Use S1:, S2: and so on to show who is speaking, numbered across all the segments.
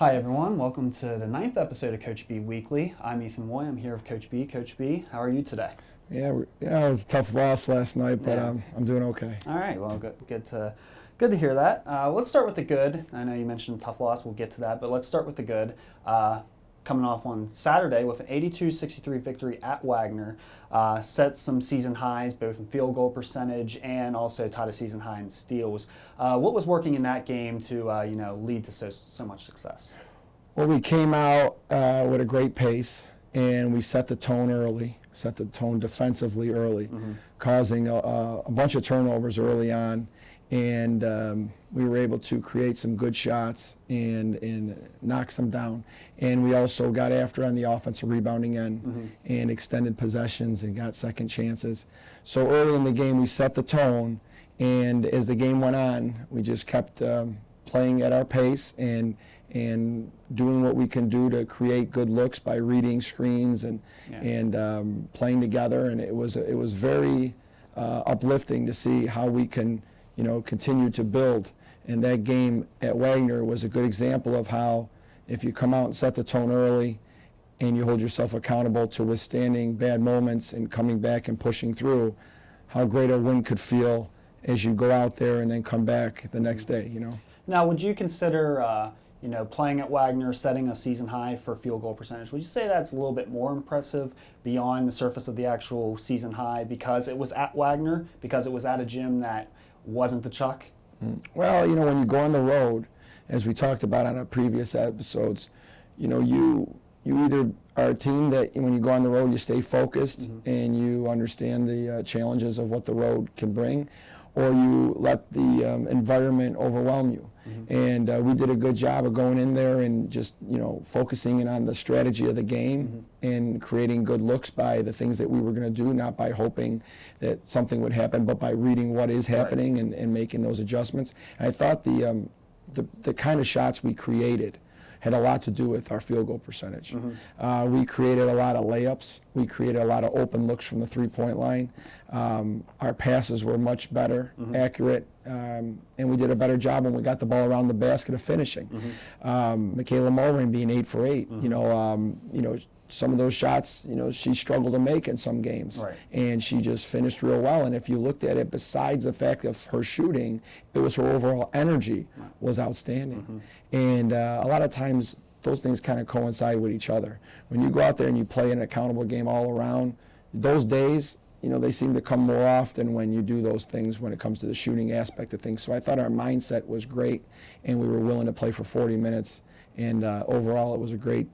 S1: Hi everyone, welcome to the 9th episode of Coach B Weekly. I'm Ethan Moy, I'm here with Coach B. Coach B, how are you today?
S2: Yeah, it was a tough loss last night, but
S1: Yeah.
S2: I'm doing okay.
S1: All right, well, good to hear that. Let's start with the good. I know you mentioned tough loss, we'll get to that, but let's start with the good. Coming off on Saturday with an 82-63 victory at Wagner, set some season highs both in field goal percentage and also tied a season high in steals. What was working in that game to lead to so much success?
S2: Well, we came out with a great pace, and we set the tone early, set the tone defensively early, causing a bunch of turnovers early on, and we were able to create some good shots and knock some down. And we also got after on the offensive rebounding end and extended possessions and got second chances. So early in the game, we set the tone, and as the game went on, we just kept playing at our pace and doing what we can do to create good looks by reading screens and playing together. And it was very uplifting to see how we can continue to build. And that game at Wagner was a good example of how if you come out and set the tone early and you hold yourself accountable to withstanding bad moments and coming back and pushing through, how great a win could feel as you go out there and then come back the next day.
S1: Now, would you consider playing at Wagner, setting a season high for field goal percentage? Would you say that's a little bit more impressive beyond the surface of the actual season high because it was at Wagner, because it was at a gym that wasn't the Chuck?
S2: Well, when you go on the road, as we talked about on our previous episodes, you either are a team that when you go on the road, you stay focused and you understand the challenges of what the road can bring, or you let the environment overwhelm you. And we did a good job of going in there and just, focusing in on the strategy of the game and creating good looks by the things that we were going to do, not by hoping that something would happen, but by reading what is happening and making those adjustments. And I thought the kind of shots we created had a lot to do with our field goal percentage. We created a lot of layups. We created a lot of open looks from the three-point line. Our passes were much better, accurate, and we did a better job when we got the ball around the basket of finishing. Michaela Mulrain being 8 for 8. Some of those shots, she struggled to make in some games, and she just finished real well. And if you looked at it, besides the fact of her shooting, it was her overall energy was outstanding. And a lot of times, those things kind of coincide with each other. When you go out there and you play an accountable game all around, those days, they seem to come more often when you do those things when it comes to the shooting aspect of things. So I thought our mindset was great, and we were willing to play for 40 minutes. And overall, it was a great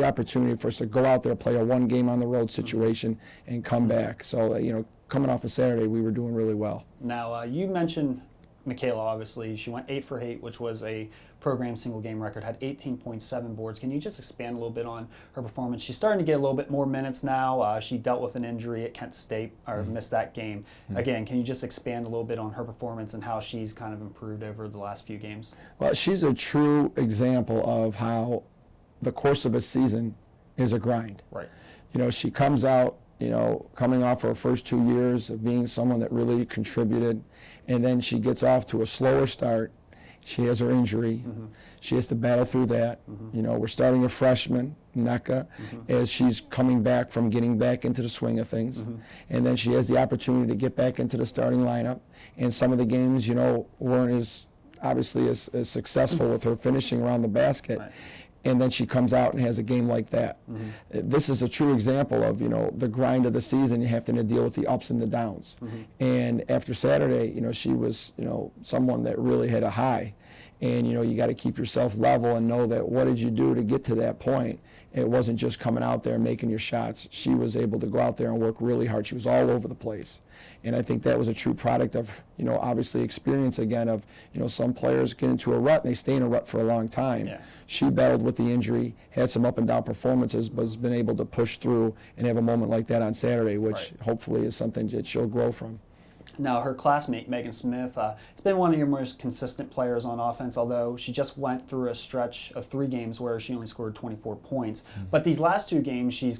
S2: opportunity for us to go out there, play a one game on the road situation, and come back. So, coming off of Saturday, we were doing really well.
S1: Now, you mentioned Michaela, obviously. She went 8 for 8, which was a program single game record, had 18.7 boards. Can you just expand a little bit on her performance? She's starting to get a little bit more minutes now. She dealt with an injury at Kent State, or missed that game. Again, can you just expand a little bit on her performance and how she's kind of improved over the last few games?
S2: Well, she's a true example of how the course of a season is a grind.
S1: Right.
S2: She comes out, coming off her first 2 years of being someone that really contributed, and then she gets off to a slower start. She has her injury. She has to battle through that. We're starting a freshman, Nneka, as she's coming back from getting back into the swing of things. And then she has the opportunity to get back into the starting lineup. And some of the games, weren't as obviously as successful with her finishing around the basket. And then she comes out and has a game like that. This is a true example of, the grind of the season. You have to deal with the ups and the downs. And after Saturday, she was, someone that really hit a high. And, you got to keep yourself level and know that what did you do to get to that point? It wasn't just coming out there and making your shots. She was able to go out there and work really hard. She was all over the place. And I think that was a true product of, obviously experience again of, some players get into a rut and they stay in a rut for a long time. She battled with the injury, had some up and down performances, but has been able to push through and have a moment like that on Saturday, which hopefully is something that she'll grow from.
S1: Now, her classmate, Megan Smith, has been one of your most consistent players on offense, although she just went through a stretch of 3 games where she only scored 24 points. But these last 2 games, she's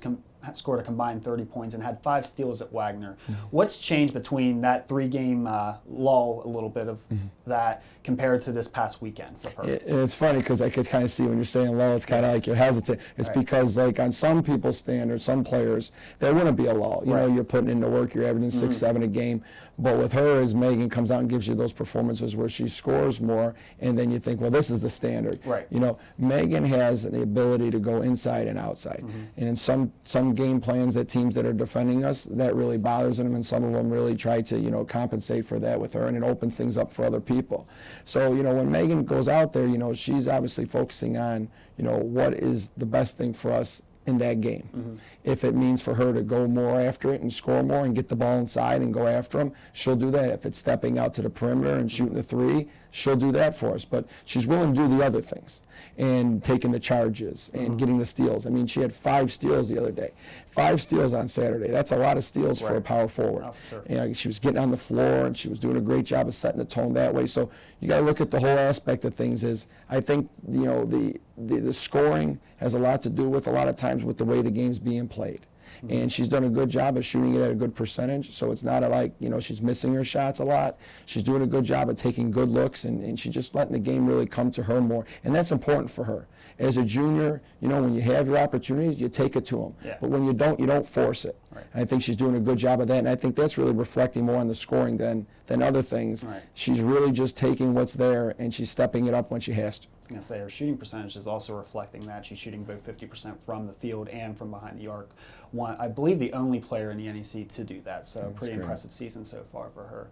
S1: scored a combined 30 points and had 5 steals at Wagner. What's changed between that 3-game lull, a little bit of that, compared to this past weekend with her?
S2: It's funny because I could kind of see when you're saying lull, it's kind of like you're hesitant. It's
S1: Right.
S2: because, like, on some people's standards, some players, there wouldn't be a lull. You know,
S1: Right.
S2: you're putting in the work, you're averaging 6, 7 a game. But with her, as Megan comes out and gives you those performances where she scores more, and then you think, well, this is the standard.
S1: Right.
S2: You know, Megan has the ability to go inside and outside. And in some game plans that teams that are defending us, that really bothers them, and some of them really try to, you know, compensate for that with her, and it opens things up for other people. So, you know, when Megan goes out there, you know, she's obviously focusing on, you know, what is the best thing for us in that game. If it means for her to go more after it and score more and get the ball inside and go after them, she'll do that. If it's stepping out to the perimeter and shooting the 3, she'll do that for us. But she's willing to do the other things and taking the charges and getting the steals. I mean, she had 5 steals the other day. 5 steals on Saturday. That's a lot of steals for a
S1: Right.
S2: power forward.
S1: Oh, for sure.
S2: You know, she was getting on the floor and she was doing a great job of setting the tone that way. So you got to look at the whole aspect of things. Is I think, you know, the scoring has a lot to do with, a lot of times, with the way the game's being played. And she's done a good job of shooting it at a good percentage. So it's not like, you know, she's missing her shots a lot. She's doing a good job of taking good looks, and she's just letting the game really come to her more. And that's important for her. As a junior, you know, when you have your opportunities, you take it to them.
S1: Yeah.
S2: But when you don't force it.
S1: Right.
S2: I think she's doing a good job of that, and I think that's really reflecting more on the scoring than other things.
S1: Right.
S2: She's really just taking what's there, and she's stepping it up when she has to.
S1: I was going to say her shooting percentage is also reflecting that. She's shooting both 50% from the field and from behind the arc. I believe the only player in the NEC to do that, so pretty
S2: great.
S1: impressive season so far for her.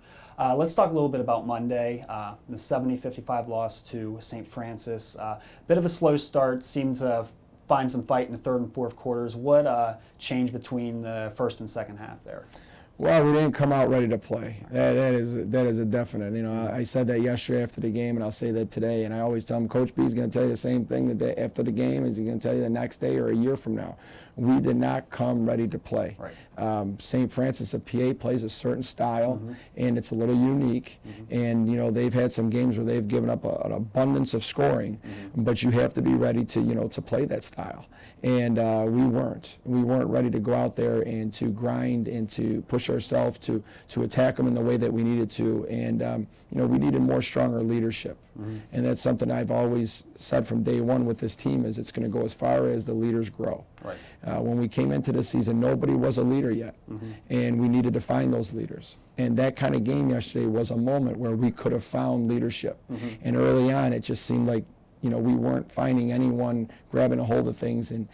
S1: Let's talk a little bit about Monday, the 70-55 loss to St. Francis. Bit of a slow start, seemed to find some fight in the 3rd and 4th quarters. What changed between the first and second half there?
S2: Well, we didn't come out ready to play. That is a definite. You know, I said that yesterday after the game, and I'll say that today. And I always tell them, Coach B is going to tell you the same thing the day after the game as he's going to tell you the next day or a year from now. We did not come ready to play.
S1: Right.
S2: St. Francis of PA plays a certain style, and it's a little unique. And, you know, they've had some games where they've given up an abundance of scoring, but you have to be ready to, you know, to play that style. And we weren't. We weren't ready to go out there and to grind and to push ourselves to attack them in the way that we needed to. And, you know, we needed more stronger leadership. And that's something I've always said from day one with this team, is it's going to go as far as the leaders grow.
S1: Right.
S2: When we came into the season, nobody was a leader yet, and we needed to find those leaders. And that kind of game yesterday was a moment where we could have found leadership. And early on, it just seemed like, you know, we weren't finding anyone grabbing a hold of things and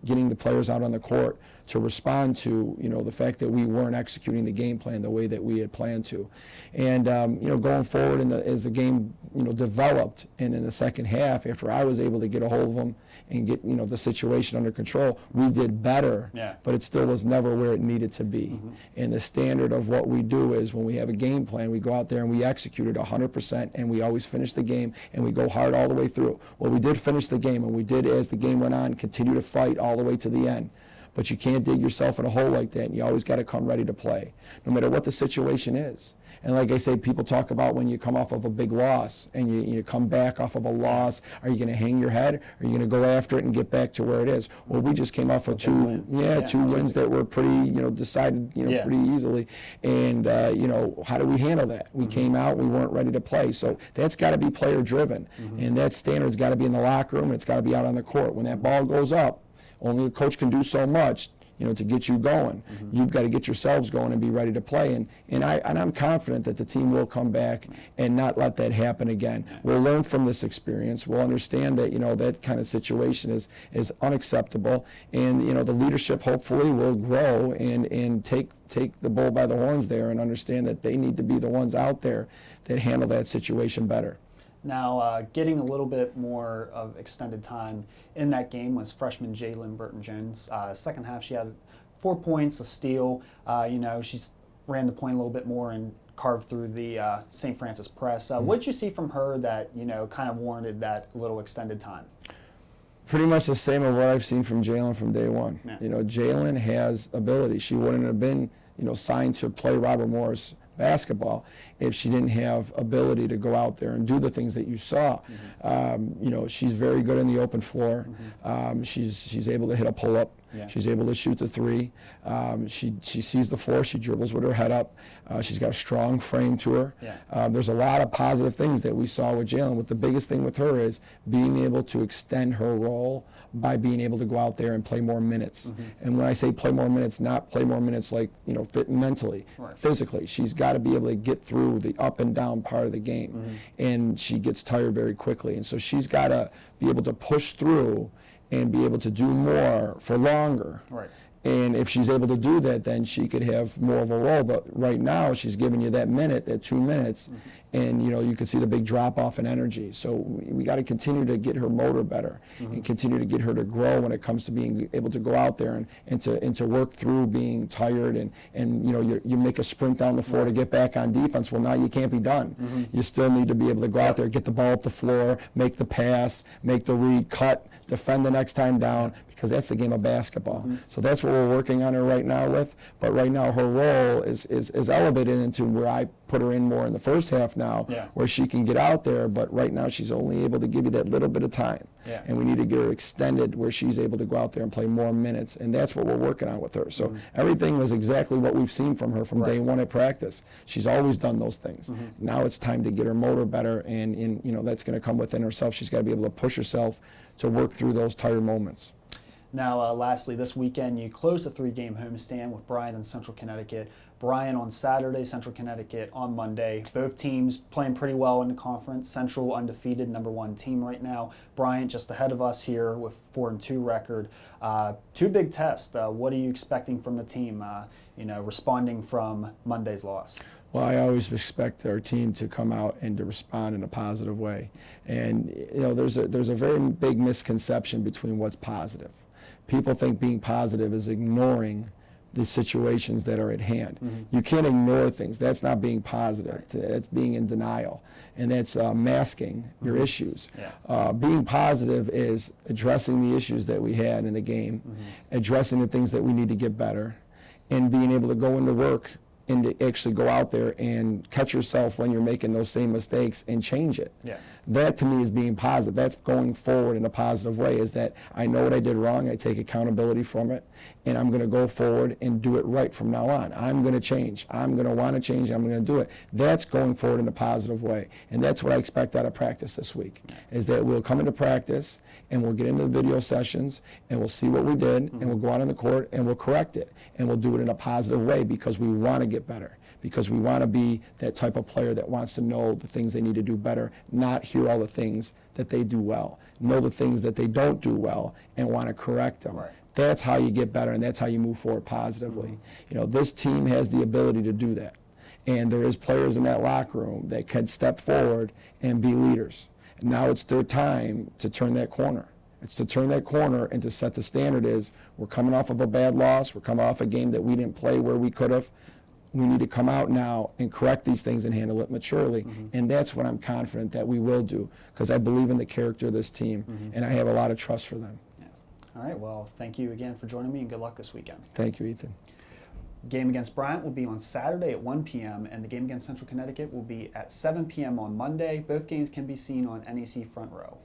S2: getting the players out on the court to respond to, you know, the fact that we weren't executing the game plan the way that we had planned to. And, you know, going forward as the game, you know, developed, and in the second half, after I was able to get a hold of them and get, you know, the situation under control, we did better.
S1: Yeah.
S2: But it still was never where it needed to be. And the standard of what we do is, when we have a game plan, we go out there and we execute it 100%, and we always finish the game, and we go hard all the way through. Well, we did finish the game, and we did, as the game went on, continue to fight all the way to the end. But you can't dig yourself in a hole like that, and you always got to come ready to play, no matter what the situation is. And like I say, people talk about when you come off of a big loss and you come back off of a loss, are you going to hang your head? Or are you going to go after it and get back to where it is? Well, we just came off of two wins that were pretty, you know, decided, you know, pretty easily. And, you know, how do we handle that? We came out, we weren't ready to play. So that's got to be player driven. And that standard's got to be in the locker room, and it's got to be out on the court. When that ball goes up, only a coach can do so much, you know, to get you going. You've got to get yourselves going and be ready to play. And I'm confident that the team will come back and not let that happen again. We'll learn from this experience. We'll understand that, you know, that kind of situation is unacceptable. And, you know, the leadership hopefully will grow and take the bull by the horns there, and understand that they need to be the ones out there that handle that situation better.
S1: Now, getting a little bit more of extended time in that game was freshman Jalen Burton-Jones. Second half, she had 4 points, a steal. You know, she ran the point a little bit more and carved through the St. Francis press. What did you see from her that, you know, kind of warranted that little extended time?
S2: Pretty much the same of what I've seen from Jalen from day one.
S1: Yeah.
S2: You know, Jalen has ability. She wouldn't have been, you know, signed to play Robert Morris basketball if she didn't have ability to go out there and do the things that you saw. You know, she's very good in the open floor. She's able to hit a pull-up.
S1: Yeah.
S2: She's able to shoot the three. She sees the floor. She dribbles with her head up. She's got a strong frame to her.
S1: Yeah.
S2: There's a lot of positive things that we saw with Jalen. What the biggest thing with her is being able to extend her role by being able to go out there and play more minutes. And when I say play more minutes, not play more minutes like, fit mentally,
S1: Right.
S2: physically. She's got to be able to get through the up and down part of the game. And she gets tired very quickly. And so she's got to be able to push through and be able to do more for longer.
S1: Right.
S2: And if she's able to do that, then she could have more of a role. But right now, she's giving you that minute, that 2 minutes, and you can see the big drop off in energy. So we got to continue to get her motor better and continue to get her to grow when it comes to being able to go out there and to work through being tired and you make a sprint down the floor to get back on defense. Well, now you can't be done. You still need to be able to go out there, get the ball up the floor, make the pass, make the read, cut, defend the next time down, because that's the game of basketball. So that's what we're working on her right now with. But right now her role is elevated into where I put her in more in the first half now, where she can get out there. But right now she's only able to give you that little bit of time.
S1: Yeah.
S2: And we need to get her extended where she's able to go out there and play more minutes. And that's what we're working on with her. So everything was exactly what we've seen from her from day one at practice. She's always done those things. Now it's time to get her motor better, and that's going to come within herself. She's got to be able to push herself to work through those tired moments.
S1: Now, lastly, this weekend you closed a 3-game homestand with Bryant and Central Connecticut. Bryant on Saturday, Central Connecticut on Monday. Both teams playing pretty well in the conference. Central undefeated, #1 team right now. Bryant just ahead of us here with 4-2 record. 2 big tests. What are you expecting from the team? Responding from Monday's loss.
S2: Well, I always expect our team to come out and to respond in a positive way. And there's a very big misconception between what's positive. People think being positive is ignoring the situations that are at hand. You can't ignore things. That's not being positive. That's being in denial. And that's masking your issues. Being positive is addressing the issues that we had in the game, addressing the things that we need to get better, and being able to go into work and to actually go out there and catch yourself when you're making those same mistakes and change it. That to me is being positive. That's going forward in a positive way, is that I know what I did wrong, I take accountability from it, and I'm going to go forward and do it right from now on. I'm going to change. I'm going to want to change, I'm going to do it. That's going forward in a positive way. And that's what I expect out of practice this week, is that we'll come into practice and we'll get into the video sessions and we'll see what we did and we'll go out on the court and we'll correct it. And we'll do it in a positive way because we want to get better. Because we want to be that type of player that wants to know the things they need to do better, not hear all the things that they do well. Know the things that they don't do well and want to correct them. That's how you get better, and that's how you move forward positively. This team has the ability to do that. And there is players in that locker room that can step forward and be leaders. And now it's their time to turn that corner. It's to turn that corner and to set the standard. Is we're coming off of a bad loss. We're coming off a game that we didn't play where we could have. We need to come out now and correct these things and handle it maturely. And that's what I'm confident that we will do, because I believe in the character of this team, and I have a lot of trust for them.
S1: All right, well, thank you again for joining me, and good luck this weekend.
S2: Thank you, Ethan.
S1: Game against Bryant will be on Saturday at 1 p.m., and the game against Central Connecticut will be at 7 p.m. on Monday. Both games can be seen on NEC Front Row.